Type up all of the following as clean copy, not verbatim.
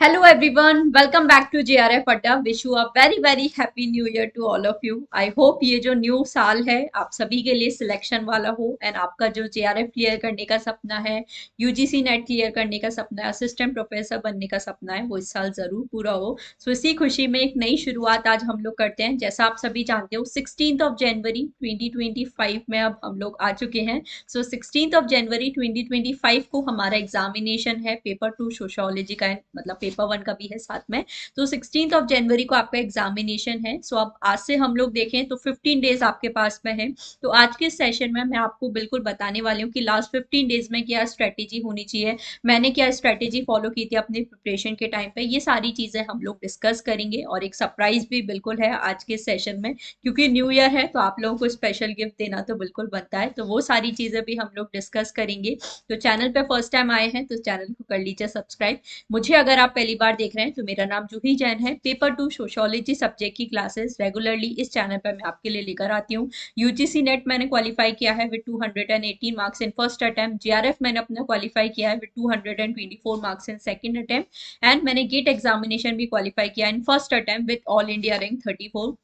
Hello everyone, welcome back to JRF Adda. Wish you a very happy new year to all of you. I hope ये जो new साल है आप सभी के लिए सिलेक्शन वाला हो एंड आपका जो JRF क्लियर करने का सपना है, यूजीसी नेट क्लियर करने का सपना है, असिस्टेंट प्रोफेसर बनने का सपना है, वो इस साल जरूर पूरा हो। सो इसी खुशी में एक नई शुरुआत आज हम लोग करते हैं। जैसा आप सभी जानते हो 16 जनवरी 2025 में अब हम लोग आ चुके हैं। सो 16 जनवरी 2025 को हमारा एग्जामिनेशन है पेपर 2 सोशोलॉजी का, मतलब पेपर 1 का भी है साथ में। तो 16 जनवरी को आपका एग्जामिनेशन है। सो अब आज से हम लोग देखें तो 15 डेज आपके पास में है। तो आज के सेशन में मैं आपको बिल्कुल बताने वाली हूँ कि लास्ट 15 डेज में क्या स्ट्रेटेजी होनी चाहिए, मैंने क्या स्ट्रेटेजी फॉलो की थी अपने प्रिपरेशन के टाइम पे, ये सारी चीजें हम लोग डिस्कस करेंगे। और एक सरप्राइज भी बिल्कुल है आज के सेशन में, क्योंकि न्यू ईयर है तो आप लोगों को स्पेशल गिफ्ट देना तो बिल्कुल बनता है। तो वो सारी चीजें भी हम लोग डिस्कस करेंगे। तो चैनल पे फर्स्ट टाइम आए हैं तो चैनल को कर लीजिए सब्सक्राइब। मुझे अगर आप पहली बार देख रहे हैं तो मेरा नाम जूही जैन है। पेपर 2 सोशोलॉजी सब्जेक्ट की क्लासेस रेगुलरली इस चैनल पर मैं आपके लिए लेकर आती हूँ। यूजीसी नेट मैंने क्वालिफाई किया है with 218 marks in first attempt. GRF मैंने अपना क्वालिफाई किया है with 224 marks in second attempt. And मैंने गेट एग्जामिनेशन भी क्वालिफाई किया in first attempt with all India rank 34।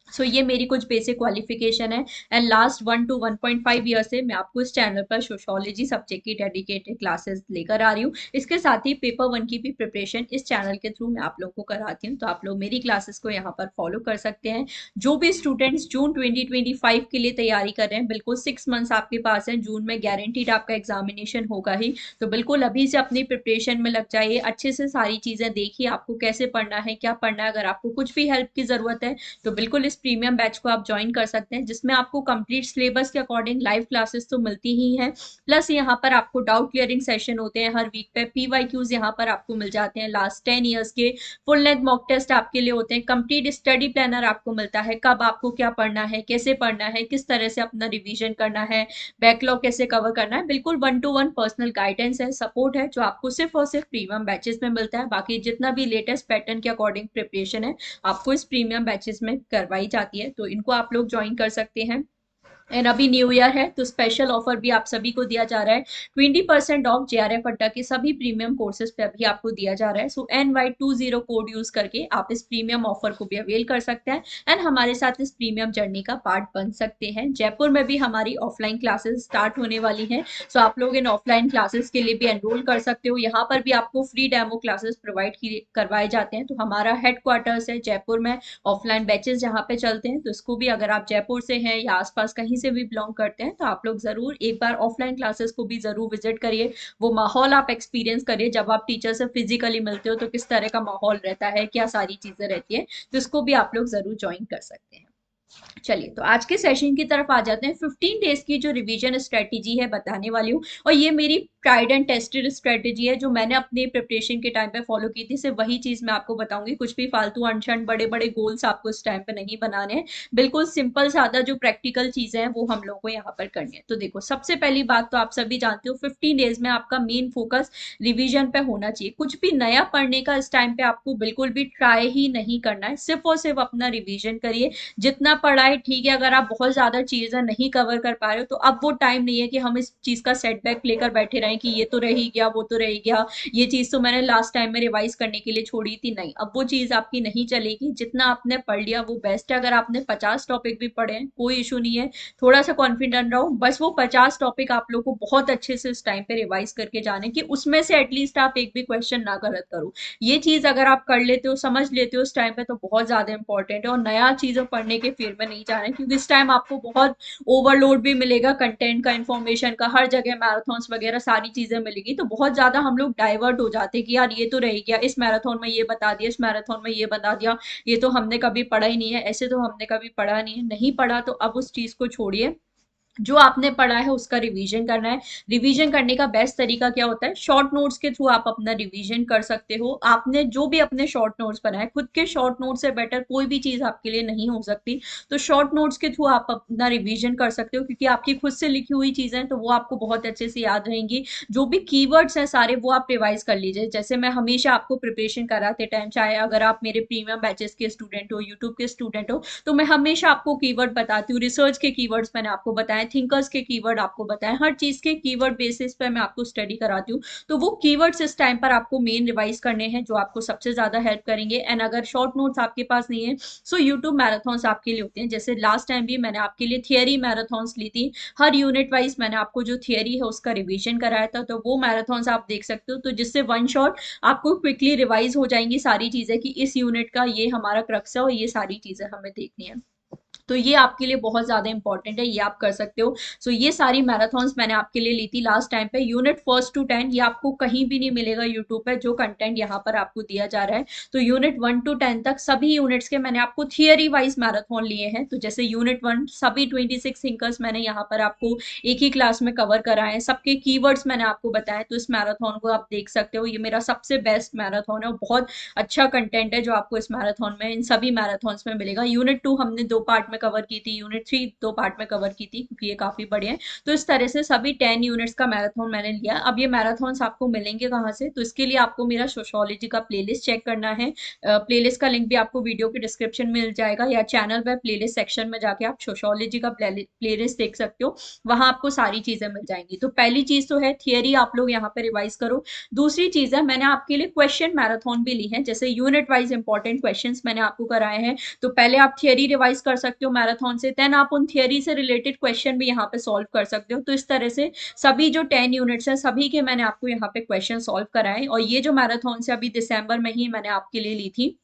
सो ये मेरी कुछ बेसिक क्वालिफिकेशन है। एंड लास्ट 1 to 1.5 ईयर से मैं आपको इस चैनल पर सोशोलॉजी सब्जेक्ट की डेडिकेटेड क्लासेस लेकर आ रही हूँ। इसके साथ ही पेपर 1 की भी प्रिपरेशन इस चैनल के थ्रू मैं आप लोगों को कराती हूँ। तो आप लोग मेरी क्लासेस को यहाँ पर फॉलो कर सकते हैं। जो भी स्टूडेंट्स जून 2025 के लिए तैयारी कर रहे हैं, बिल्कुल 6 मंथ्स आपके पास है, जून में गारंटीड आपका एग्जामिनेशन होगा ही। तो बिल्कुल अभी से अपनी प्रिपरेशन में लग जाइए, अच्छे से सारी चीजें देखिए आपको कैसे पढ़ना है, क्या पढ़ना है। अगर आपको कुछ भी हेल्प की जरूरत है तो बिल्कुल इस प्रीमियम बैच को आप ज्वाइन कर सकते हैं, जिसमें आपको कंप्लीट सिलेबस के अकॉर्डिंग लाइव क्लासेस तो मिलती ही हैं। प्लस यहाँ पर आपको डाउट क्लियरिंग सेशन होते हैं हर वीक पे, पीवाईक्यूज यहाँ पर आपको मिल जाते हैं लास्ट 10 ईयर्स के, फुल लेंथ मॉक टेस्ट आपके लिए होते हैं, कंप्लीट स्टडी प्लानर आपको मिलता है, कब आपको क्या पढ़ना है, कैसे पढ़ना है, किस तरह से अपना रिविजन करना है, बैकलॉग कैसे कवर करना है। बिल्कुल 1 to 1 पर्सनल गाइडेंस है, सपोर्ट है, जो आपको सिर्फ और सिर्फ प्रीमियम बैचेस में मिलता है। बाकी जितना भी लेटेस्ट पैटर्न के अकॉर्डिंग प्रिपरेशन है आपको इस प्रीमियम बैचेस में करवाई जाती है। तो इनको आप लोग ज्वाइन कर सकते हैं। एंड अभी न्यू ईयर है तो स्पेशल ऑफर भी आप सभी को दिया जा रहा है। 20% ऑफ जेआरएफ अड्डा के सभी प्रीमियम कोर्सेज पे अभी आपको दिया जा रहा है। सो NY20 कोड यूज करके आप इस प्रीमियम ऑफर को भी अवेल कर सकते हैं एंड हमारे साथ इस प्रीमियम जर्नी का पार्ट बन सकते हैं। जयपुर में भी हमारी ऑफलाइन क्लासेस स्टार्ट होने वाली हैं। सो आप लोग इन ऑफलाइन क्लासेस के लिए भी एनरोल कर सकते हो। यहाँ पर भी आपको फ्री डेमो क्लासेस प्रोवाइड करवाए जाते हैं। तो हमारा हेडक्वार्टर्स है जयपुर में, ऑफलाइन बैचेस जहाँ पे चलते हैं। तो इसको भी अगर आप जयपुर से हैं या आसपास कहीं से भी बिलोंग करते हैं तो आप लोग जरूर एक बार ऑफलाइन क्लासेस को भी जरूर विजिट करिए। वो माहौल आप एक्सपीरियंस करिए, जब आप टीचर से फिजिकली मिलते हो तो किस तरह का माहौल रहता है, क्या सारी चीजें रहती है। तो इसको भी आप लोग जरूर ज्वाइन कर सकते हैं। चलिए तो आज के सेशन की तरफ आ जाते हैं। 15 डेज की जो रिवीजन स्ट्रेटेजी है बताने वाली हूँ, और ये मेरी ट्राइड एंड टेस्टेड स्ट्रेटेजी है जो मैंने अपने प्रिपरेशन के टाइम पे फॉलो की थी। सिर्फ वही चीज मैं आपको बताऊंगी, कुछ भी फालतू अनशन बड़े बड़े गोल्स आपको इस टाइम पे नहीं बनाने हैं। बिल्कुल सिंपल सादा जो प्रैक्टिकल चीजें हैं वो हम लोग को यहाँ पर करनी है। तो देखो, सबसे पहली बात तो आप सभी जानते हो 15 डेज में आपका मेन फोकस रिवीजन पे होना चाहिए। कुछ भी नया पढ़ने का इस टाइम पे आपको बिल्कुल भी ट्राई ही नहीं करना है, सिर्फ और सिर्फ अपना रिवीजन करिए। जितना पढ़ा है ठीक है, अगर आप बहुत ज्यादा चीजें नहीं कवर कर पा रहे हो तो अब वो टाइम नहीं है कि हम इस चीज का सेटबैक लेकर बैठे रहें कि ये तो रह ही गया, वो तो रह ही गया, ये चीज तो मैंने लास्ट टाइम में रिवाइज करने के लिए छोड़ी थी। नहीं, अब वो चीज आपकी नहीं चलेगी। जितना आपने पढ़ लिया वो बेस्ट है। अगर आपने 50 टॉपिक भी पढ़े हैं कोई इशू नहीं है, थोड़ा सा कॉन्फिडेंट रहो। बस वो 50 टॉपिक आप लोग को बहुत अच्छे से इस टाइम पे रिवाइज करके जाने कि उसमें से एटलीस्ट आप एक भी क्वेश्चन ना गलत करो। ये चीज अगर आप कर लेते हो, समझ लेते हो इस टाइम पे, तो बहुत ज्यादा इंपॉर्टेंट है। और नया चीजें पढ़ने के फील्ड में नहीं जाना है, क्योंकि इस टाइम आपको बहुत ओवरलोड भी मिलेगा कंटेंट का, इंफॉर्मेशन का, हर जगह मैराथन्स वगैरह सारी चीजें मिलेगी। तो बहुत ज्यादा हम लोग डाइवर्ट हो जाते हैं कि यार ये तो रह गया, इस मैराथन में ये बता दिया, इस मैराथन में ये बता दिया, ये तो हमने कभी पढ़ा ही नहीं है, ऐसे तो हमने कभी पढ़ा नहीं है। नहीं पढ़ा तो अब उस चीज को छोड़िए, जो आपने पढ़ा है उसका रिवीजन करना है। रिवीजन करने का बेस्ट तरीका क्या होता है, शॉर्ट नोट्स के थ्रू आप अपना रिवीजन कर सकते हो। आपने जो भी अपने शॉर्ट नोट्स बनाए, खुद के शॉर्ट नोट से बेटर कोई भी चीज आपके लिए नहीं हो सकती। तो शॉर्ट नोट्स के थ्रू आप अपना रिवीजन कर सकते हो, क्योंकि आपकी खुद से लिखी हुई चीजें तो वो आपको बहुत अच्छे से याद रहेंगी। जो भी कीवर्ड्स हैं सारे वो आप रिवाइज कर लीजिए। जैसे मैं हमेशा आपको प्रिपरेशन कराते टाइम, चाहे अगर आप मेरे प्रीमियम बैचेस के स्टूडेंट हो, यूट्यूब के स्टूडेंट हो, तो मैं हमेशा आपको कीवर्ड बताती हूँ। रिसर्च के कीवर्ड्स मैंने आपको बताया बताएं, थिंकर्स के कीवर्ड आपको बताएं, हर चीज के कीवर्ड बेसिस पे मैं आपको स्टडी कराती हूँ। तो वो कीवर्ड्स इस टाइम पर आपको मेन रिवाइज करने हैं जो आपको सबसे ज्यादा हेल्प करेंगे। एंड अगर शॉर्ट नोट्स आपके पास नहीं है सो यूट्यूब मैराथन्स आपके लिए होते हैं। जैसे लास्ट टाइम भी मैंने आपके लिए थियरी मैराथन्स ली थी, हर यूनिट वाइज मैंने आपको जो थियरी है उसका रिवीजन कराया था, तो वो मैराथन्स आप देख सकते हो। तो जिससे वन शॉट आपको क्विकली रिवाइज हो जाएंगी सारी चीजें कि इस यूनिट का ये हमारा क्रक्स है और ये सारी चीजें हमें देखनी है। तो ये आपके लिए बहुत ज्यादा इंपॉर्टेंट है, ये आप कर सकते हो। सो ये सारी मैराथन्स मैंने आपके लिए ली थी लास्ट टाइम पे। यूनिट 1 to 10 ये आपको कहीं भी नहीं मिलेगा यूट्यूब पे जो कंटेंट यहाँ पर आपको दिया जा रहा है। तो यूनिट 1 to 10 तक सभी यूनिट्स के मैंने आपको थियरी वाइज मैराथन लिए हैं। तो जैसे यूनिट 1 सभी 26 थिंकर्स मैंने यहाँ पर आपको एक ही क्लास में कवर कराए हैं, सबके कीवर्ड्स मैंने आपको बताए। तो इस मैराथन को आप देख सकते हो, ये मेरा सबसे बेस्ट मैराथन है और बहुत अच्छा कंटेंट है जो आपको इस मैराथन में, इन सभी मैराथन्स में मिलेगा। यूनिट 2 हमने 2 पार्ट में कवर की थी, यूनिट 3 2 पार्ट में कवर की थी क्योंकि ये काफी बड़े हैं। तो इस तरह से सभी 10 यूनिट्स का मैराथन मैंने लिया। अब ये मैराथन्स आपको मिलेंगे कहाँ से, तो इसके लिए आपको मेरा सोशियोलॉजी का प्लेलिस्ट चेक करना है। प्लेलिस्ट का लिंक भी आपको वीडियो के डिस्क्रिप्शन में मिल जाएगा, या चैनल पर प्लेलिस्ट सेक्शन में जाके आप सोशियोलॉजी का प्लेलिस्ट देख सकते हो, वहां आपको सारी चीजें मिल जाएंगी। तो पहली चीज तो है थियरी आप लोग यहाँ पे रिवाइज करो। दूसरी चीज है मैंने आपके लिए क्वेश्चन मैराथन भी ली है, जैसे यूनिट वाइज इंपॉर्टेंट क्वेश्चंस मैंने आपको कराए हैं। तो पहले आप थियरी रिवाइज कर सकते हो मैराथन से, देन आप उन थियरी से रिलेटेड क्वेश्चन भी यहाँ पे सॉल्व कर सकते हो। तो इस तरह से सभी जो 10 यूनिट्स हैं सभी के मैंने आपको यहाँ पे क्वेश्चन सॉल्व कराए। और ये जो मैराथन से अभी दिसंबर में ही मैंने आपके लिए ली थी,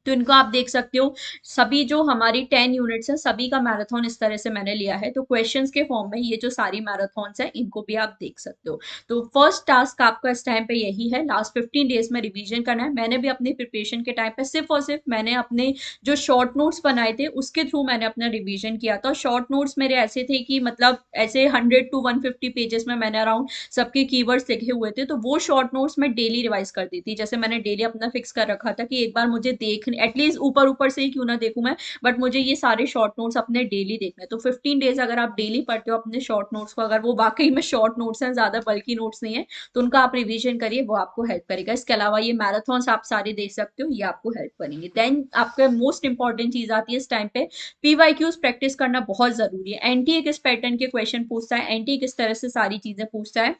तो इनको आप देख सकते हो। सभी जो हमारी 10 यूनिट्स हैं सभी का मैराथन इस तरह से मैंने लिया है। तो क्वेश्चंस के फॉर्म में ये जो सारी मैराथन्स हैं इनको भी आप देख सकते हो। तो फर्स्ट टास्क आपका इस टाइम पे यही है, लास्ट 15 डेज में रिवीजन करना है। मैंने भी अपने प्रिपरेशन के टाइम पे सिर्फ और सिर्फ मैंने अपने जो शॉर्ट नोट्स बनाए थे उसके थ्रू मैंने अपना रिवीजन किया था। शॉर्ट नोट्स मेरे ऐसे थे कि मतलब ऐसे 100 to 150 पेजेस में मैंने अराउंड सबके कीवर्ड्स लिखे हुए थे। तो वो शॉर्ट नोट्स मैं डेली रिवाइज करती थी। जैसे मैंने डेली अपना फिक्स कर रखा था कि एक बार मुझे देख एटलीस्ट ऊपर ऊपर से ही क्यों ना देखूं मैं, बट मुझे ये सारे शॉर्ट नोट्स अपने डेली देखने। तो 15 डेज अगर आप डेली पढ़ते हो अपने शॉर्ट नोट्स को, अगर वो वाकई में शॉर्ट नोट्स हैं, ज्यादा बल्की नोट्स नहीं है, तो उनका आप रिवीजन करिए, वो आपको हेल्प करेगा। इसके अलावा ये मैराथन्स आप सारे देख सकते हो, ये आपको हेल्प करेंगे। देन आपका मोस्ट इंपॉर्टेंट चीज आती है इस टाइम पे, पीवाईक्यूज प्रैक्टिस करना बहुत जरूरी है। एनटीए किस पैटर्न के क्वेश्चन पूछता है, एनटीए किस तरह से सारी चीजें पूछता है,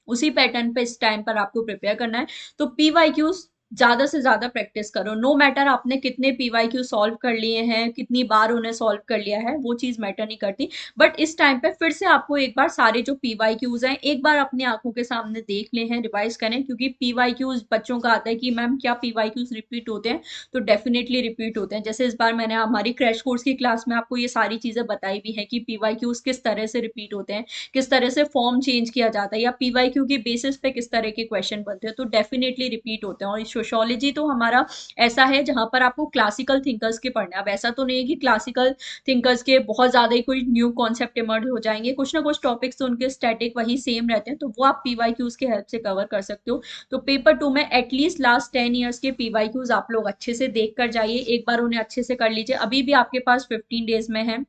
उसी पैटर्न पे इस टाइम पर आपको प्रिपेयर करना है। तो पीवाईक्यूज ज्यादा से ज्यादा प्रैक्टिस करो। नो मैटर आपने कितने पीवाईक्यू सॉल्व कर लिए हैं, कितनी बार उन्हें सॉल्व कर लिया है, वो चीज मैटर नहीं करती। बट इस टाइम पे फिर से आपको एक बार सारे जो पीवाईक्यूज हैं एक बार अपनी आंखों के सामने देख ले हैं, रिवाइज करें। क्योंकि पीवाईक्यूज बच्चों का आता है कि मैम क्या पीवाईक्यूज रिपीट होते हैं, तो डेफिनेटली रिपीट होते हैं। जैसे इस बार मैंने हमारी क्रैश कोर्स की क्लास में आपको ये सारी चीजें बताई भी है कि पीवाईक्यूज किस तरह से रिपीट होते हैं, किस तरह से फॉर्म चेंज किया जाता है, या पीवाईक्यू के बेसिस पे किस तरह के क्वेश्चन बनते हैं। तो डेफिनेटली रिपीट होते हैं। और सोशियोलॉजी तो हमारा ऐसा है जहां पर आपको क्लासिकल थिंकर्स के पढ़ना है। अब ऐसा तो नहीं है कि क्लासिकल थिंकर्स के बहुत ज्यादा ही कोई न्यू कॉन्सेप्ट इमर्ज हो जाएंगे, कुछ ना कुछ टॉपिक्स तो उनके स्टैटिक वही सेम रहते हैं, तो वो आप पीवाईक्यूज के हेल्प से कवर कर सकते हो। तो पेपर 2 में एटलीस्ट लास्ट 10 ईयर्स के पीवाईक्यूज आप लोग अच्छे से देख कर जाइए, एक बार उन्हें अच्छे से कर लीजिए। अभी भी आपके पास 15 डेज में है,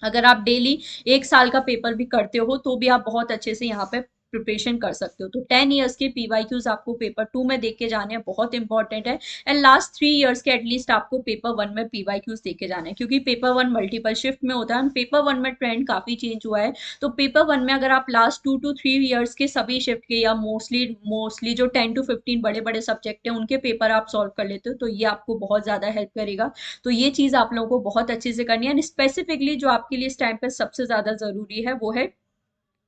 अगर आप डेली 1 साल का पेपर भी करते हो तो भी आप बहुत अच्छे से यहाँ पे प्रिपरेशन कर सकते हो। तो 10 ईयर्स के पीवाईक्यूज आपको पेपर 2 में देख के जाने हैं, बहुत इंपॉर्टेंट है। एंड लास्ट 3 ईयर्स के एटलीस्ट आपको पेपर 1 में पीवाईक्यूज देख के जाने हैं, क्योंकि पेपर 1 मल्टीपल शिफ्ट में होता है। पेपर 1 में ट्रेंड काफी चेंज हुआ है। तो पेपर 1 में अगर आप लास्ट 2 to 3 ईयर्स के सभी शिफ्ट के, या मोस्टली मोस्टली जो 10 to 15 बड़े बड़े सब्जेक्ट हैं उनके पेपर आप सॉल्व कर लेते हो, तो ये आपको बहुत ज्यादा हेल्प करेगा। तो ये चीज आप लोगों को बहुत अच्छे से करनी है। एंड स्पेसिफिकली जो आपके लिए इस टाइम पे सबसे ज्यादा जरूरी है वो है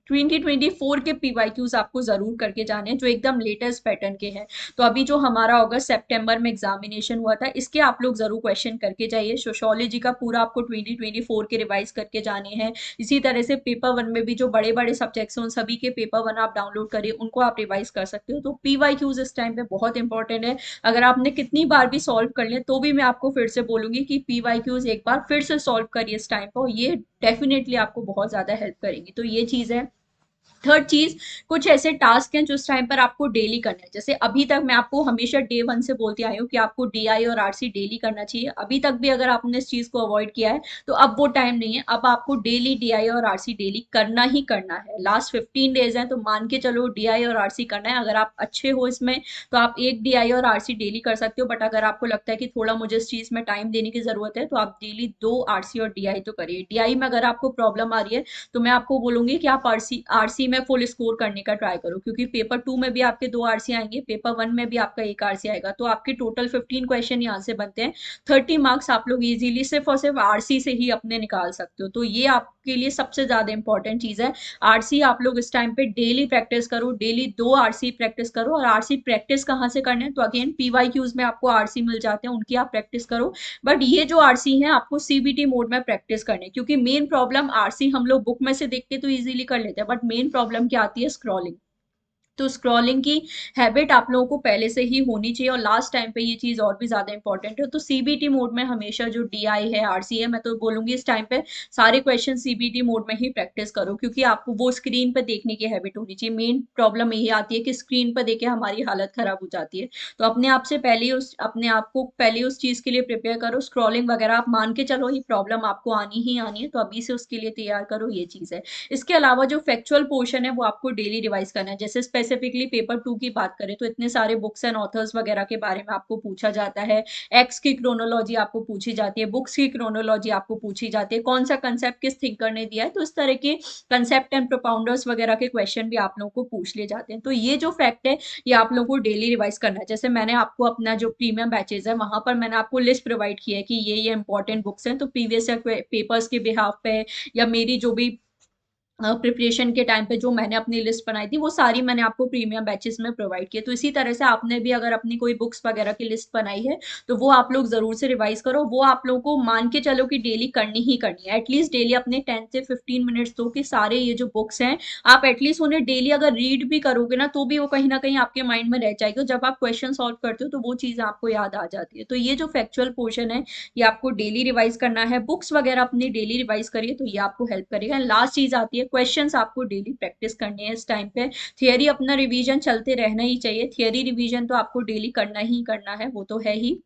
2024 के पीवाईक्यूज आपको जरूर करके जाने हैं, जो एकदम लेटेस्ट पैटर्न के हैं। तो अभी जो हमारा अगस्त सितंबर में एग्जामिनेशन हुआ था, इसके आप लोग जरूर क्वेश्चन करके जाइए। सोशियोलॉजी का पूरा आपको 2024 के रिवाइज करके जाने हैं। इसी तरह से पेपर 1 में भी जो बड़े बड़े सब्जेक्ट्स हैं उन सभी के पेपर 1 आप डाउनलोड करिए, उनको आप रिवाइज कर सकते हो। तो पीवाईक्यूज इस टाइम पे बहुत इंपॉर्टेंट है। अगर आपने कितनी बार भी सॉल्व कर लिया तो भी मैं आपको फिर से बोलूंगी कि पीवाईक्यूज एक बार फिर से सॉल्व करिए इस टाइम पर, ये डेफिनेटली आपको बहुत ज्यादा हेल्प करेंगी। तो ये चीज है। थर्ड चीज, कुछ ऐसे टास्क हैं जो उस टाइम पर आपको डेली करने हैं। जैसे अभी तक मैं आपको हमेशा डे वन से बोलती आई हूँ कि आपको डीआई और आरसी डेली करना चाहिए। अभी तक भी अगर आपने इस चीज को अवॉइड किया है तो अब वो टाइम नहीं है, अब आपको डेली डीआई और आरसी डेली करना ही करना है। लास्ट 15 डेज है तो मान के चलो डीआई और आरसी करना है। अगर आप अच्छे हो इसमें तो आप एक डीआई और आरसी डेली कर सकते हो, बट अगर आपको लगता है कि थोड़ा मुझे इस चीज में टाइम देने की जरूरत है तो आप डेली 2 आरसी और डीआई तो करिए। डीआई में अगर आपको प्रॉब्लम आ रही है तो मैं आपको बोलूंगी कि आप आरसी आरसी में फुल स्कोर करने का ट्राई करो, क्योंकि पेपर 2 में भी आपके 2 आरसी आएंगे, पेपर 1 में भी आपका 1 आरसी आएगा, तो आपके टोटल 15 क्वेश्चन यहाँ से बनते हैं। 30 मार्क्स आप लोग इजीली सिर्फ और सिर्फ आरसी से ही अपने निकाल सकते हो। तो ये आपके लिए सबसे ज्यादा इंपॉर्टेंट चीज है। आरसी आप लोग इस टाइम पे डेली प्रैक्टिस करो, डेली 2 आरसी प्रैक्टिस करो। और आरसी प्रैक्टिस कहाँ से करना है तो अगेन पीवाई क्यूज में आपको आरसी मिल जाते हैं, उनकी आप प्रैक्टिस करो। बट ये जो आरसी है आपको सीबीटी मोड में प्रैक्टिस करने, क्योंकि मेन प्रॉब्लम आरसी हम लोग बुक में से देख के तो इजीली कर लेते हैं, बट मेन प्रॉब्लम क्या आती है, स्क्रॉलिंग। तो स्क्रॉलिंग की हैबिट आप लोगों को पहले से ही होनी चाहिए, और लास्ट टाइम पे ये चीज और भी ज्यादा इंपॉर्टेंट है। तो सीबीटी मोड में हमेशा जो डीआई है आरसी है, मैं तो बोलूंगी इस टाइम पे सारे क्वेश्चन सीबीटी मोड में ही प्रैक्टिस करो, क्योंकि आपको वो स्क्रीन पे देखने की हैबिट होनी चाहिए। मेन प्रॉब्लम यही आती है कि स्क्रीन पर देखे हमारी हालत खराब हो जाती है। तो अपने आप से पहले ही उस अपने आप को पहले उस चीज के लिए प्रिपेयर करो। स्क्रॉलिंग वगैरह आप मान के चलो ये प्रॉब्लम आपको आनी ही आनी है, तो अभी से उसके लिए तैयार करो, ये चीज है। इसके अलावा जो फैक्चुअल पोर्शन है वो आपको डेली रिवाइज करना है। जैसे स्पेसिफिकली पेपर 2 की बात करें तो इतने सारे बुक्स एंड ऑथर्स वगैरह के बारे में आपको पूछा जाता है। एक्स की क्रोनोलॉजी आपको पूछी जाती है, बुक्स की क्रोनोलॉजी आपको पूछी जाती है, कौन सा कंसेप्ट किस थिंकर ने दिया है। तो इस तरह के कंसेप्ट एंड प्रोपाउंडर्स वगैरह के क्वेश्चन भी आप लोगों को पूछ लिए जाते हैं। तो ये जो फैक्ट है ये आप लोगों को डेली रिवाइज करना है। जैसे मैंने आपको अपना जो प्रीमियम बैचेज है वहां पर मैंने आपको लिस्ट प्रोवाइड की है कि ये इंपॉर्टेंट बुक्स हैं, तो प्रीवियस ईयर पेपर्स के बिहाफ पे या मेरी जो भी प्रिपरेशन के टाइम पे जो मैंने अपनी लिस्ट बनाई थी वो सारी मैंने आपको प्रीमियम बैचेस में प्रोवाइड किया। तो इसी तरह से आपने भी अगर अपनी कोई बुक्स वगैरह की लिस्ट बनाई है तो वो आप लोग जरूर से रिवाइज करो। वो आप लोगों को मान के चलो कि डेली करनी ही करनी है। एटलीस्ट डेली अपने 10 से 15 मिनट्स दो कि सारे ये जो बुक्स हैं आप एटलीस्ट उन्हें डेली अगर रीड भी करोगे ना तो भी वो कहीं ना कहीं आपके माइंड में रह जाएगी। जब आप क्वेश्चन सॉल्व करते हो तो वो चीज आपको याद आ जाती है। तो ये जो फैक्चुअल पोर्शन है ये आपको डेली रिवाइज करना है। बुक्स वगैरह अपनी डेली रिवाइज करिए तो ये आपको हेल्प करेगा। लास्ट चीज आती है क्वेश्चंस आपको डेली प्रैक्टिस करने हैं इस टाइम पे। थियरी अपना रिवीजन चलते रहना ही चाहिए, थियरी रिवीजन तो आपको डेली करना ही करना है, वो तो है ही।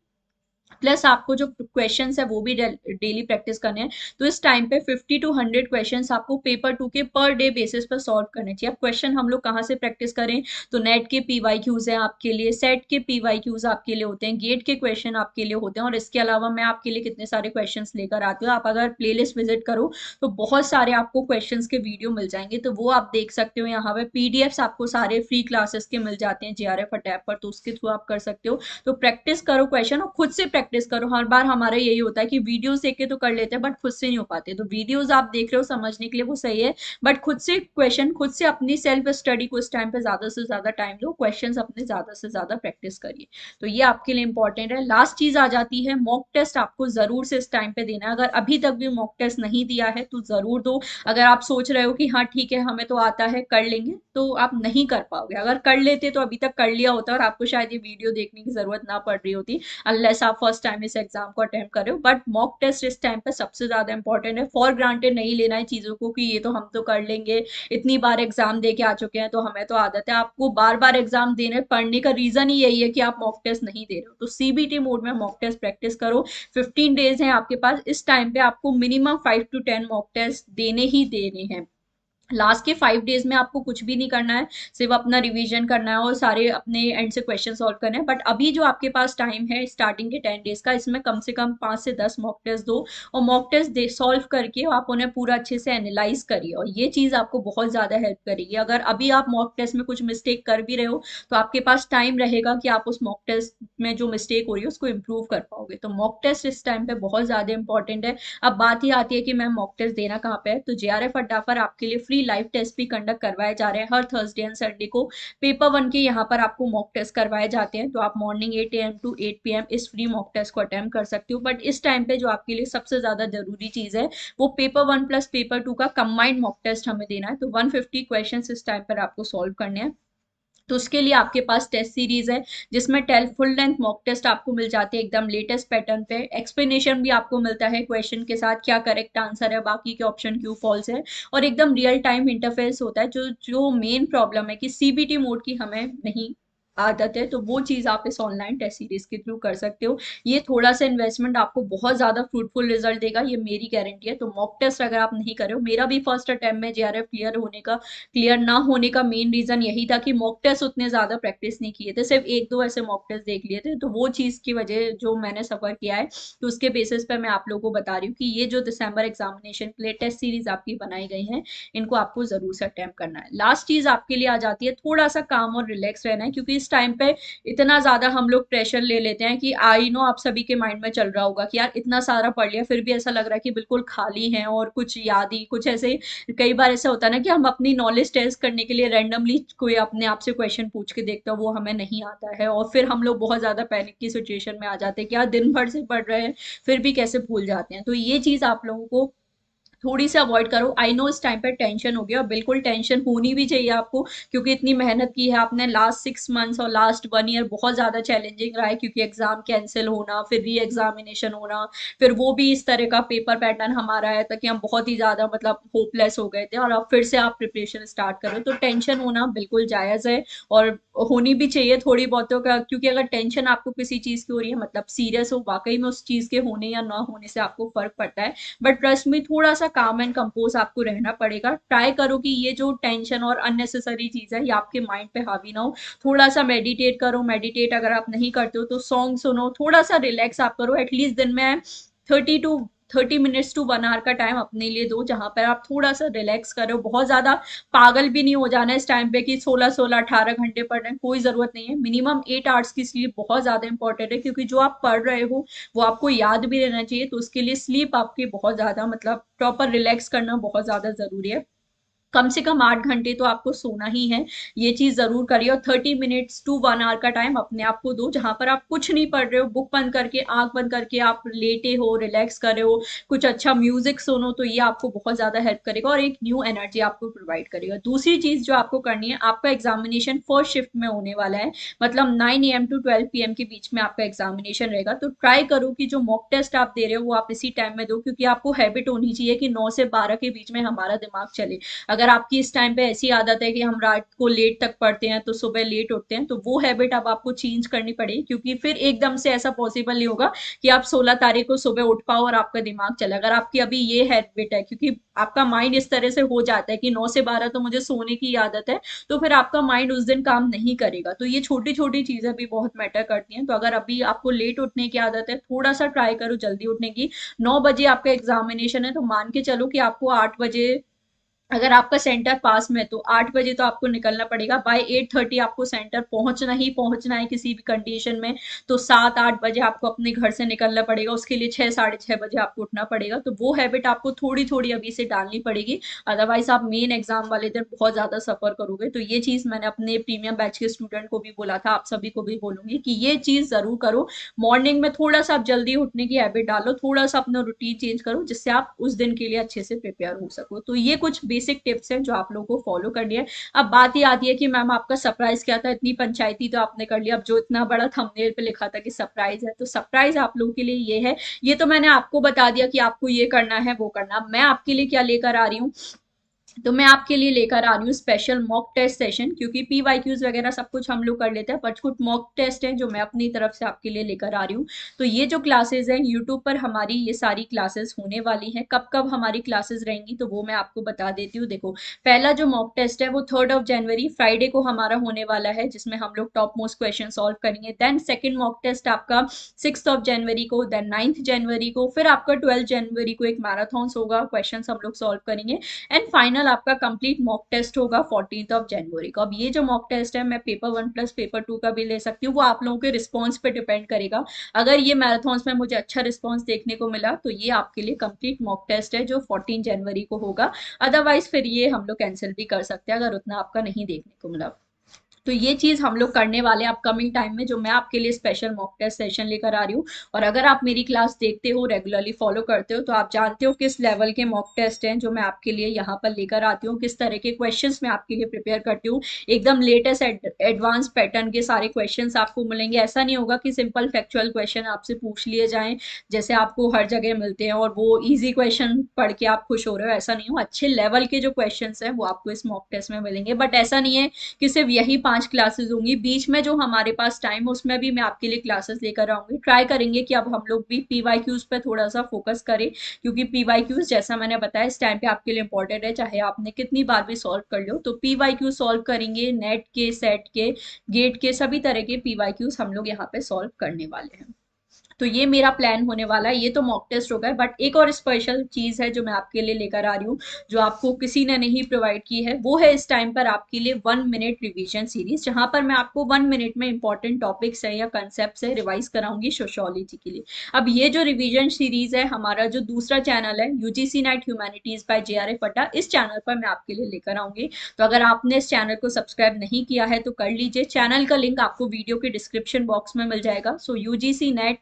प्लस आपको जो क्वेश्चंस है वो भी डेली प्रैक्टिस करने हैं। तो इस टाइम पे 50 to 100 क्वेश्चंस आपको पेपर 2 के पर डे बेसिस पर सॉल्व करने चाहिए। अब क्वेश्चन हम लोग कहाँ से प्रैक्टिस करें तो नेट के पीवाई क्यूज हैं आपके लिए, सेट के पीवाई क्यूज आपके लिए होते हैं, गेट के क्वेश्चन आपके लिए होते हैं, और इसके अलावा मैं आपके लिए कितने सारे क्वेश्चन लेकर आती हूँ। आप अगर प्लेलिस्ट विजिट करो तो बहुत सारे आपको क्वेश्चन के वीडियो मिल जाएंगे, तो वो आप देख सकते हो। यहाँ पे पीडीएफ आपको सारे फ्री क्लासेस के मिल जाते हैं जेआरएफ टैब पर, तो उसके थ्रू आप कर सकते हो। तो प्रैक्टिस करो क्वेश्चन और खुद से प्रैक्टिस करो। हर बार हमारा यही होता है कि वीडियोस देख के तो कर लेते हैं बट खुद से नहीं हो पाते। तो वीडियोस आप देख रहे हो समझने के लिए वो सही है, बट खुद से क्वेश्चन खुद से अपनी सेल्फ स्टडी को इस टाइम पे ज्यादा से ज्यादा टाइम दो, क्वेश्चन अपने ज्यादा से ज्यादा प्रैक्टिस करिए। तो ये आपके लिए इंपॉर्टेंट है। लास्ट चीज आ जाती है मॉक टेस्ट, आपको जरूर से इस टाइम पे देना है। अगर अभी तक भी मॉक टेस्ट नहीं दिया है तो जरूर दो। अगर आप सोच रहे हो कि हाँ ठीक है हमें तो आता है कर लेंगे, तो आप नहीं कर पाओगे। अगर कर लेते तो अभी तक कर लिया होता और आपको शायद ये वीडियो देखने की जरूरत ना पड़ रही होती, अनलेस आप फर्स्ट टाइम इस एग्जाम को अटेम्प्ट कर रहे हो। बट मॉक टेस्ट इस टाइम पे सबसे ज्यादा इंपॉर्टेंट है। फॉर ग्रांटेड नहीं लेना है चीजों को कि ये तो हम तो कर लेंगे, इतनी बार एग्जाम दे के आ चुके हैं तो हमें तो आदत है। आपको बार बार एग्जाम देने पढ़ने का रीजन ही यही है कि आप मॉक टेस्ट नहीं दे रहे हो। तो सीबीटी मोड में मॉक टेस्ट प्रैक्टिस करो। 15 डेज है आपके पास, इस टाइम पे आपको मिनिमम 5 to 10 मॉक टेस्ट देने ही देने हैं। लास्ट के 5 डेज में आपको कुछ भी नहीं करना है, सिर्फ अपना रिवीजन करना है और सारे अपने एंड से क्वेश्चन सॉल्व करने हैं। बट अभी जो आपके पास टाइम है स्टार्टिंग के 10 डेज का, इसमें कम से कम 5 से 10 मॉक टेस्ट दो, और मॉक टेस्ट दे सॉल्व करके आप उन्हें पूरा अच्छे से एनालाइज करिए, और ये चीज आपको बहुत ज्यादा हेल्प करेगी। अगर अभी आप मॉक टेस्ट में कुछ मिस्टेक कर भी रहे हो तो आपके पास टाइम रहेगा कि आप उस मॉक टेस्ट में जो मिस्टेक हो रही है उसको इम्प्रूव कर पाओगे। तो मॉक टेस्ट इस टाइम पे बहुत ज्यादा इंपॉर्टेंट है। अब बात ही आती है कि मैम मॉक टेस्ट देना कहाँ पे है, तो जेआरएफ अड्डा पर आपके लिए फ्री लाइव टेस्ट भी कंडक्ट करवाए जा रहे हैं हर थर्सडे एंड संडे को। पेपर 1 के यहाँ पर आपको मॉक टेस्ट करवाए जाते हैं, तो आप मॉर्निंग 8 AM to 8 PM इस फ्री मॉक टेस्ट को अटेम्प्ट कर सकते हो। बट इस टाइम पे जो आपके लिए सबसे ज्यादा जरूरी चीज है वो पेपर 1 प्लस पेपर 2 का कंबाइंड मॉक टेस्ट हमें देना है। तो 150 क्वेश्चन इस टाइम पर आपको सॉल्व करने हैं। तो उसके लिए आपके पास टेस्ट सीरीज है जिसमें 12 फुल लेंथ मॉक टेस्ट आपको मिल जाते हैं एकदम लेटेस्ट पैटर्न पे। एक्सप्लेनेशन भी आपको मिलता है क्वेश्चन के साथ, क्या करेक्ट आंसर है, बाकी के ऑप्शन क्यों फॉल्स है, और एकदम रियल टाइम इंटरफेस होता है। जो जो मेन प्रॉब्लम है कि सीबीटी मोड की हमें नहीं आदत है, तो वो चीज आप इस ऑनलाइन टेस्ट सीरीज के थ्रू कर सकते हो। ये थोड़ा सा इन्वेस्टमेंट आपको बहुत ज्यादा फ्रूटफुल रिजल्ट देगा, ये मेरी गारंटी है। तो मॉक टेस्ट अगर आप नहीं करे हो, मेरा भी फर्स्ट अटेम्प्ट में जेआरएफ क्लियर ना होने का मेन रीजन यही था कि मॉक टेस्ट उतने ज्यादा प्रैक्टिस नहीं किए थे, सिर्फ एक दो ऐसे मॉक टेस्ट देख लिए थे। तो वो चीज की वजह जो मैंने सफर किया है, तो उसके बेसिस पे मैं आप लोगों को बता रही हूँ कि ये जो दिसंबर एग्जामिनेशन के लिए टेस्ट सीरीज आपकी बनाई गई है, इनको आपको जरूर से अटेम्प्ट करना है। लास्ट चीज आपके लिए आ जाती है थोड़ा सा काम और रिलैक्स रहना है, क्योंकि इस टाइम पे इतना ज्यादा हम लोग प्रेशर ले लेते हैं कि आई नो आप सभी के माइंड में चल रहा होगा कि यार इतना सारा पढ़ लिया फिर भी ऐसा लग रहा है कि बिल्कुल खाली है और कुछ याद ही कुछ ऐसे। कई बार ऐसा होता है ना कि हम अपनी नॉलेज टेस्ट करने के लिए रैंडमली कोई अपने आप से क्वेश्चन पूछ के देखता है, वो हमें नहीं आता है, और फिर हम लोग बहुत ज्यादा पैनिक की सिचुएशन में आ जाते हैं कि यार दिन भर से पढ़ रहे हैं फिर भी कैसे भूल जाते हैं। तो ये चीज आप लोगों को थोड़ी सी अवॉइड करो। आई नो इस टाइम पे टेंशन हो गया, और बिल्कुल टेंशन होनी भी चाहिए आपको, क्योंकि इतनी मेहनत की है आपने लास्ट 6 मंथ्स और लास्ट 1 ईयर बहुत ज्यादा चैलेंजिंग रहा है, क्योंकि एग्जाम कैंसिल होना, फिर री एग्जामिनेशन होना, फिर वो भी इस तरह का पेपर पैटर्न हमारा है ताकि हम बहुत ही ज्यादा मतलब होपलेस हो गए थे, और अब फिर से आप प्रिपरेशन स्टार्ट करो। तो टेंशन होना बिल्कुल जायज है, और होनी भी चाहिए थोड़ी बहुतों का, क्योंकि अगर टेंशन आपको किसी चीज की हो रही है मतलब सीरियस हो वाकई में, उस चीज के होने या ना होने से आपको फर्क पड़ता है। बट ट्रस्ट में थोड़ा सा काम एंड कंपोज आपको रहना पड़ेगा। ट्राई करो कि ये जो टेंशन और अननेसेसरी चीज है ये आपके माइंड पे हावी ना हो। थोड़ा सा मेडिटेट करो, मेडिटेट अगर आप नहीं करते हो तो सॉन्ग सुनो, थोड़ा सा रिलैक्स आप करो। एटलीस्ट दिन में 30 to 30 minutes to 1 hour का टाइम अपने लिए दो, जहां पर आप थोड़ा सा रिलैक्स करो। बहुत ज्यादा पागल भी नहीं हो जाना है इस टाइम पे कि 16-16 18 घंटे पढ़ रहे हैं, कोई जरूरत नहीं है। मिनिमम 8 आवर्स की स्लीप बहुत ज्यादा इंपॉर्टेंट है, क्योंकि जो आप पढ़ रहे हो वो आपको याद भी रहना चाहिए। तो उसके लिए स्लीप आपकी बहुत ज्यादा मतलब प्रॉपर रिलैक्स करना बहुत ज्यादा जरूरी है। कम से कम 8 घंटे तो आपको सोना ही है, ये चीज जरूर करिए। और 30 minutes to 1 hour का टाइम अपने आप को दो, जहां पर आप कुछ नहीं पढ़ रहे हो, बुक बंद करके आंख बंद करके आप लेटे हो, रिलैक्स कर रहे हो, कुछ अच्छा म्यूजिक सुनो, तो ये आपको बहुत ज्यादा हेल्प करेगा और एक न्यू एनर्जी आपको प्रोवाइड करेगा। दूसरी चीज जो आपको करनी है, आपका एग्जामिनेशन फर्स्ट शिफ्ट में होने वाला है, मतलब 9 AM to 12 PM के बीच में आपका एग्जामिनेशन रहेगा। तो ट्राई करो कि जो मॉक टेस्ट आप दे रहे हो वो आप इसी टाइम में दो, क्योंकि आपको हैबिट होनी चाहिए कि 9 से 12 के बीच में हमारा दिमाग चले। अगर आपकी इस टाइम पे ऐसी आदत है कि हम रात को लेट तक पढ़ते हैं तो सुबह लेट उठते हैं, तो वो हैबिट अब आपको चेंज करनी पड़ेगी, क्योंकि फिर एकदम से ऐसा पॉसिबल नहीं होगा कि आप 16 तारीख को सुबह उठ पाओ और आपका दिमाग चले। अगर आपकी अभी ये हैबिट है, क्योंकि आपका माइंड इस तरह से हो जाता है कि 9 से 12 तो मुझे सोने की आदत है, तो फिर आपका माइंड उस दिन काम नहीं करेगा। तो ये छोटी छोटी चीजें भी बहुत मैटर करती हैं। तो अगर अभी आपको लेट उठने की आदत है, थोड़ा सा ट्राई करो जल्दी उठने की। 9 बजे आपका एग्जामिनेशन है, तो मान के चलो कि आपको 8 बजे, अगर आपका सेंटर पास में है तो 8 बजे तो आपको निकलना पड़ेगा। बाय 8:30 आपको सेंटर पहुंचना ही पहुंचना है किसी भी कंडीशन में। तो 7-8 बजे आपको अपने घर से निकलना पड़ेगा, उसके लिए 6-6:30 बजे आपको उठना पड़ेगा। तो वो हैबिट आपको थोड़ी थोड़ी अभी से डालनी पड़ेगी, अदरवाइज आप मेन एग्जाम वाले दिन बहुत ज्यादा सफर करोगे। तो ये चीज मैंने अपने प्रीमियम बैच के स्टूडेंट को भी बोला था, आप सभी को भी बोलूंगी कि ये चीज जरूर करो। मॉर्निंग में थोड़ा सा आप जल्दी उठने की हैबिट डालो, थोड़ा सा अपना रूटीन चेंज करो, जिससे आप उस दिन के लिए अच्छे से प्रिपेयर हो सको। तो ये कुछ बेसिक टिप्स हैं जो आप लोगों को फॉलो करनी है। अब बात ही आती है कि मैम आपका सरप्राइज क्या था, इतनी पंचायती तो आपने कर लिया, अब जो इतना बड़ा थंबनेल पे लिखा था कि सरप्राइज है, तो सरप्राइज आप लोगों के लिए ये है। ये तो मैंने आपको बता दिया कि आपको ये करना है वो करना। अब मैं आपके लिए क्या लेकर आ रही हूँ, तो मैं आपके लिए लेकर आ रही हूँ स्पेशल मॉक टेस्ट सेशन, क्योंकि पीवाईक्यूज वगैरह सब कुछ हम लोग कर लेते हैं, पर कुछ मॉक टेस्ट हैं जो मैं अपनी तरफ से आपके लिए लेकर आ रही हूँ। तो ये जो क्लासेस हैं यूट्यूब पर हमारी ये सारी क्लासेस होने वाली हैं। कब कब हमारी क्लासेस रहेंगी तो वो मैं आपको बता देती हूँ। देखो, पहला जो मॉक टेस्ट है वो 3rd of January फ्राइडे को हमारा होने वाला है, जिसमें हम लोग टॉप मोस्ट क्वेश्चन सॉल्व करेंगे। देन सेकेंड मॉक टेस्ट आपका 6th of January को, देन 9th January को, फिर आपका 12th January को एक मैराथन होगा, क्वेश्चन हम लोग सॉल्व करेंगे। एंड फाइनल आपका कंप्लीट मॉक टेस्ट होगा 14th of January को। अब ये जो मॉक टेस्ट है मैं पेपर 1 प्लस पेपर 2 का भी ले सकती हूँ, वो आप लोगों के रिस्पॉन्स पे डिपेंड करेगा। अगर ये मैराथन्स में मुझे अच्छा रिस्पॉन्स देखने को मिला तो ये आपके लिए कंप्लीट मॉक टेस्ट है जो 14 जनवरी को होगा। अदरवाइज फिर ये हम लोग कैंसिल भी कर सकते हैं अगर उतना आपका नहीं देखने को मिला। तो ये चीज हम लोग करने वाले अपकमिंग टाइम में, जो मैं आपके लिए स्पेशल मॉक टेस्ट सेशन लेकर आ रही हूँ। और अगर आप मेरी क्लास देखते हो, रेगुलरली फॉलो करते हो, तो आप जानते हो किस लेवल के मॉक टेस्ट हैं जो मैं आपके लिए यहाँ पर लेकर आती हूँ, किस तरह के क्वेश्चंस मैं आपके लिए प्रिपेयर करती हूँ। एकदम लेटेस्ट एडवांस पैटर्न के सारे क्वेश्चंस आपको मिलेंगे। ऐसा नहीं होगा कि सिंपल फैक्चुअल क्वेश्चन आपसे पूछ लिए जाएं जैसे आपको हर जगह मिलते हैं और वो इजी क्वेश्चन पढ़ के आप खुश हो रहे हो, ऐसा नहीं हो। अच्छे लेवल के जो क्वेश्चंस हैं वो आपको इस मॉक टेस्ट में मिलेंगे। बट ऐसा नहीं है कि सिर्फ यही 5 क्लासेस होंगी, बीच में जो हमारे पास टाइम है उसमें भी मैं आपके लिए क्लासेस लेकर आऊंगी। ट्राई करेंगे कि अब हम लोग भी पीवाईक्यूज पे थोड़ा सा फोकस करें, क्योंकि पीवाईक्यूज जैसा मैंने बताया इस टाइम पे आपके लिए इंपॉर्टेंट है, चाहे आपने कितनी बार भी सॉल्व कर लो। तो पीवाईक्यू सॉल्व करेंगे, नेट के, सेट के, गेट के, सभी तरह के पीवाईक्यूज हम लोग यहाँ पे सॉल्व करने वाले हैं। तो ये मेरा प्लान होने वाला है। ये तो मॉक टेस्ट हो गए, बट एक और स्पेशल चीज है जो मैं आपके लिए लेकर आ रही हूँ, जो आपको किसी ने नहीं प्रोवाइड की है। वो है इस टाइम पर आपके लिए 1 मिनट रिवीजन सीरीज, जहां पर मैं आपको 1 मिनट में इंपॉर्टेंट टॉपिक्स है या कंसेप्ट है रिवाइज कराऊंगी सोशियोलॉजी के लिए। अब ये जो रिवीजन सीरीज है, हमारा जो दूसरा चैनल है UGC NET humanities by JRF Adda, इस चैनल पर मैं आपके लिए लेकर आऊंगी। तो अगर आपने इस चैनल को सब्सक्राइब नहीं किया है तो कर लीजिए। चैनल का लिंक आपको वीडियो के डिस्क्रिप्शन बॉक्स में मिल जाएगा। So UGC NET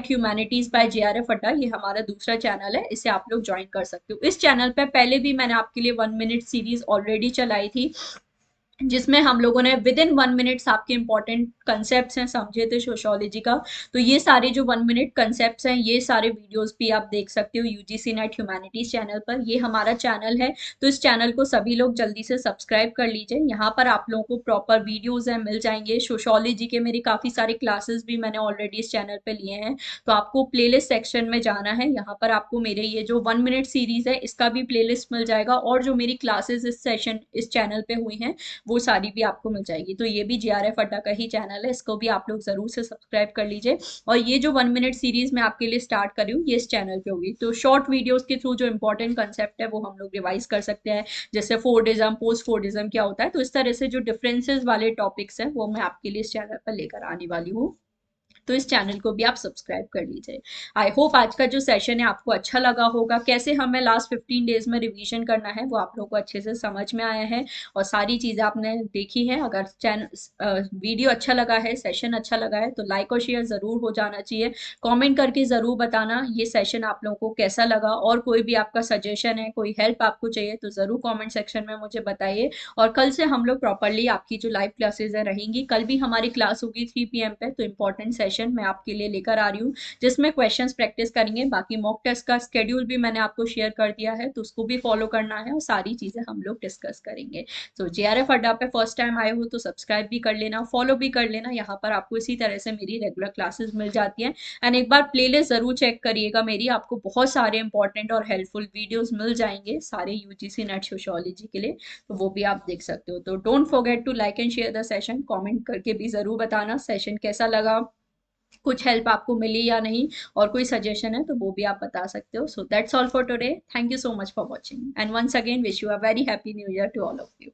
humanities by JRF Adda, ये हमारा दूसरा चैनल है, इसे आप लोग ज्वाइन कर सकते हो। इस चैनल पे पहले भी मैंने आपके लिए 1 मिनट सीरीज ऑलरेडी चलाई थी, जिसमें हम लोगों ने विद इन 1 मिनट्स आपके इंपॉर्टेंट कंसेप्ट हैं समझे थे सोशियोलॉजी का। तो ये सारे जो 1 मिनट कंसेप्ट हैं, ये सारे वीडियोस भी आप देख सकते हो यूजीसी नेट ह्यूमैनिटीज चैनल पर। ये हमारा चैनल है, तो इस चैनल को सभी लोग जल्दी से सब्सक्राइब कर लीजिए। यहाँ पर आप लोगों को प्रॉपर वीडियोज हैं मिल जाएंगे। सोशियोलॉजी के मेरी काफी सारे क्लासेस भी मैंने ऑलरेडी इस चैनल पर लिए हैं। तो आपको प्लेलिस्ट सेक्शन में जाना है, यहाँ पर आपको मेरे ये जो 1 मिनट सीरीज है इसका भी प्लेलिस्ट मिल जाएगा, और जो मेरी क्लासेस इस चैनल पे हुई हैं वो सारी भी आपको मिल जाएगी। तो ये भी जेआरएफ अड्डा का ही चैनल है, इसको भी आप लोग जरूर से सब्सक्राइब कर लीजिए। और ये जो 1 मिनट सीरीज मैं आपके लिए स्टार्ट कर रही हूँ, ये इस चैनल पे होगी। तो शॉर्ट वीडियोस के थ्रू जो इंपॉर्टेंट कंसेप्ट है वो हम लोग रिवाइज कर सकते हैं, जैसे फोर्डिज्म, पोस्ट फोर्डिज्म क्या होता है। तो इस तरह से जो डिफरेंसेस वाले टॉपिक्स हैं वो मैं आपके लिए इस चैनल पर लेकर आने वाली हूँ। तो इस चैनल को भी आप सब्सक्राइब कर लीजिए। आई होप आज का जो सेशन है आपको अच्छा लगा होगा। कैसे हमें लास्ट 15 डेज में रिवीजन करना है वो आप लोगों को अच्छे से समझ में आया है, और सारी चीजें आपने देखी है। अगर चैनल वीडियो अच्छा लगा है, सेशन अच्छा लगा है, तो लाइक और शेयर जरूर हो जाना चाहिए। कमेंट करके जरूर बताना ये सेशन आप लोगों को कैसा लगा, और कोई भी आपका सजेशन है, कोई हेल्प आपको चाहिए तो जरूर कमेंट सेक्शन में मुझे बताइए। और कल से हम लोग प्रॉपरली आपकी जो लाइव क्लासेज है रहेंगी। कल भी हमारी क्लास होगी 3 PM पे, तो इंपॉर्टेंट सेशन मैं आपके लिए लेकर आ रही हूँ, जिसमें क्वेश्चंस प्रैक्टिस करेंगे। बाकी मॉक टेस्ट का स्केड्यूल भी मैंने आपको शेयर कर दिया है, तो उसको भी फॉलो करना है, और सारी चीजें हम लोग डिस्कस करेंगे। तो जेआरएफ अड्डा पे फर्स्ट टाइम आए हो तो सब्सक्राइब भी कर लेना, फॉलो भी कर लेना। यहाँ पर आपको इसी तरह से मेरी रेगुलर क्लासेस मिल जाती हैं। एंड एक बार प्लेलिस्ट जरूर चेक करिएगा मेरी, आपको बहुत सारे इंपॉर्टेंट और हेल्पफुल वीडियोस मिल जाएंगे सारे यूजीसी नेट सोशियोलॉजी के लिए, तो वो भी आप देख सकते हो। तो don't forget to like and share the session. Comment करके भी जरूर बताना सेशन कैसा लगा, कुछ हेल्प आपको मिली या नहीं, और कोई सजेशन है तो वो भी आप बता सकते हो। So that's all for today. Thank you so much for watching, and once again wish you a very happy new year to all of you.